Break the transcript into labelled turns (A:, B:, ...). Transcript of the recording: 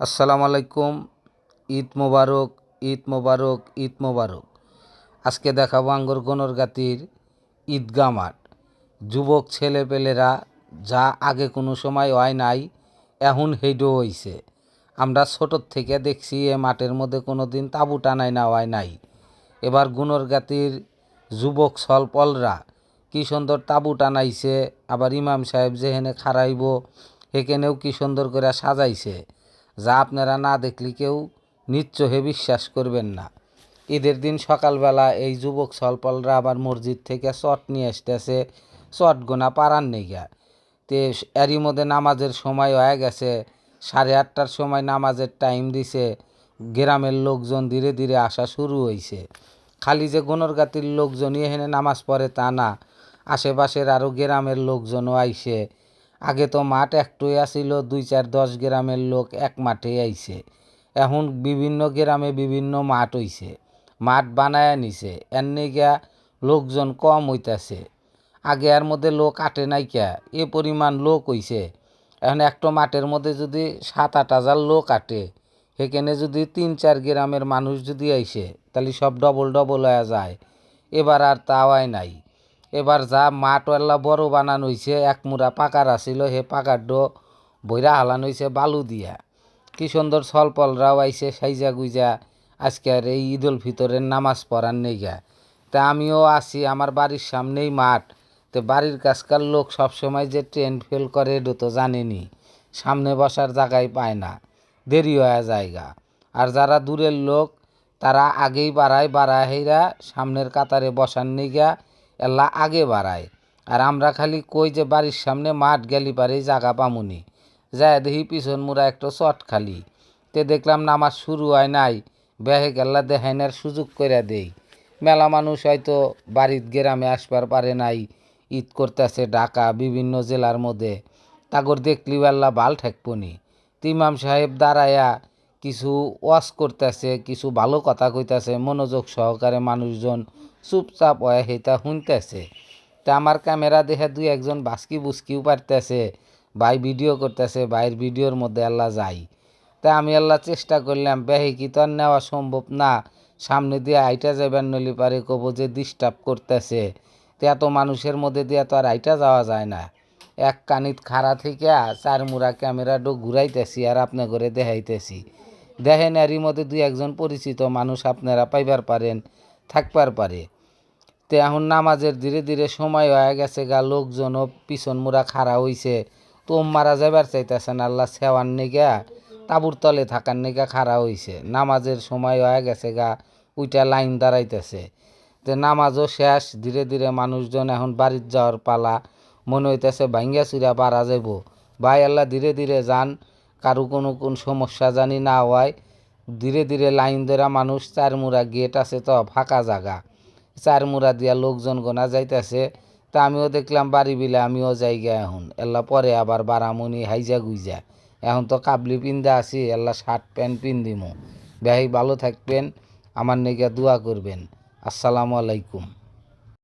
A: আসসালামু আলাইকুম। ঈদ মোবারক, ঈদ মোবারক, ঈদ মোবারক। আজকে দেখাবো আঙ্গর গণরগাতির ঈদগাহ মাঠ। যুবক ছেলেপেলেরা যা আগে কোনো সময় হয় নাই, এখন হেইডো হইছে। আমরা ছোটোর থেকে দেখছি এ মাঠের মধ্যে কোনো দিন তাঁবু টানাই না হয় নাই। এবার গুণরগাতির যুবক সলপলরা কি সুন্দর তাঁবু টানাইছে। আবার ইমাম সাহেব যেখানে খাড়াইব সেখানেও কি সুন্দর করে সাজাইছে, যা আপনারা না দেখলে কেউ নিশ্চয় বিশ্বাস করবেন না। ঈদের দিন সকালবেলা এই যুবক সলপলরা আবার মসজিদ থেকে চট নিয়ে আসতেছে, চট গোনা পারার নেগা। তে এরই মধ্যে নামাজের সময় হয়ে গেছে, 8:30টার সময় নামাজের টাইম দিছে। গ্রামের লোকজন ধীরে ধীরে আসা শুরু হয়েছে। খালি যে গণরগাতির লোকজনই এখানে নামাজ পড়ে তা না, আশেপাশের আরও গ্রামের লোকজনও আইছে। আগে তো মাঠ একটুই আসিল, 2-4-10 গ্রামের লোক এক মাঠে আইছে। এখন বিভিন্ন গ্রামে বিভিন্ন মাঠ হইছে, মাঠ বানায় নিছে, এর নিগা লোকজন কম হইতাছে। আগে এর মধ্যে লোক আটে নাই কে, এ পরিমাণ লোক হইছে। এখন একটা মাঠের মধ্যে যদি 7-8 হাজার লোক আটে, সেখানে যদি 3-4 গ্রামের মানুষ যদি আইসে, তাহলে সব ডবল ডবল হয়ে যায়। এবার আর তা হয় নাই। এবার যা মাঠওয়ালা বড় বানানো হয়েছে, এক মুড়া পাকার আসিল, হে পাকারডো বইরা হালানো হয়েছে বালু দিয়া। কি সুন্দর সলপলরাও আইছে সাইজা গুইজা আজকের এই ঈদুল ফিতরের নামাজ পড়ার নেগা। তা আমিও আসি, আমার বাড়ির সামনেই মাঠ। তো বাড়ির কাছকার লোক সবসময় যে ট্রেন ফেল করে এটা তো জানেনি, সামনে বসার জায়গায় পায় না, দেরি হয়ে জায়গা। আর যারা দূরের লোক তারা আগেই বাড়ায় হেরা সামনের কাতারে বসার নিগা এল্লা আগে বাড়ায়। আর আমরা খালি কই যে বাড়ির সামনে মাঠ গেলি পারেই জায়গা পামুনি, যায় দেখি পিছন মুড়া একটা চট খালি। তে দেখলাম নামাজ শুরু হয় নাই, বেহে গেল্লা দেখাইনার সুযোগ করে দেই। মেলা মানুষ হয়তো বাড়ির গ্রামে আসবার পারে নাই, ঈদ করতেছে ঢাকা বিভিন্ন জেলার মধ্যে, তাগর দেখলি আল্লাহ ভাল ঠেকপনি। ইমাম সাহেব দাঁড়ায়া কিছু ওয়াজ করতেছে, কিছু ভালো কথা কইতাছে, মনোযোগ সহকারে মানুষজন চুপচাপ হয়ে হেতা শুনতেছে। তা আমার ক্যামেরা দেখে 2-1জন বাস্কি বুস্কিও পারতেছে, ভাই ভিডিও করতেছে, ভাইয়ের ভিডিওর মধ্যে আল্লাহ যাই। তা আমি আল্লাহ চেষ্টা করলাম, বেহে কি তো আর নেওয়া সম্ভব না, সামনে দিয়ে আইটা যাবেন নলি পারে কব যে ডিস্টার্ব করতেছে। তো এত মানুষের মধ্যে দিয়ে তো আর আইটা যাওয়া যায় না। এক কানিত খাড়া থেকে 4 মুড়া ক্যামেরাটো ঘুরাইতেছি আর আপনি করে দেখাইতেছি। দেখেন এরই মধ্যে 2-1জন পরিচিত মানুষ আপনারা পাইবার পারেন, থাকবার পারে। তো এখন নামাজের ধীরে ধীরে সময় হয়ে গেছে গা, লোকজনও পিছন মুড়া খাড়া হইছে। তো মারা যাবার চাইতেছেন আল্লাহ সেওয়ার নিগা, তাবুর তলে থাকার নিগা খাড়া হইছে। নামাজের সময় হয়ে গেছে গা, ওইটা লাইন দাঁড়াইতেছে। তো নামাজও শেষ, ধীরে ধীরে মানুষজন এখন বাড়ির যাওয়ার পালা। মনে হইতেছে ভাঙ্গা চুরা পারা যাইব। ভাই আল্লাহ ধীরে ধীরে যান, কারো কোন সমস্যা জানি না হয়। ধীরে ধীরে লাইন ধরা মানুষ, 4 মুড়া গেট আছে তো ফাঁকা জায়গা, 4 মুড়া দিয়া লোকজন গোনা যাইতেছে। তা আমিও দেখলাম বাড়ি বিলে আমিও যাইগা এখন এল্লা পরে আবার বারামুনি হাইজা গুইজা। এখন তো কাবলি পিন্দা আছি, এল্লা শার্ট প্যান্ট পিন্দিমু। ভাই ভালো থাকবেন, আমার নিকে দোয়া করবেন। আসসালামু আলাইকুম।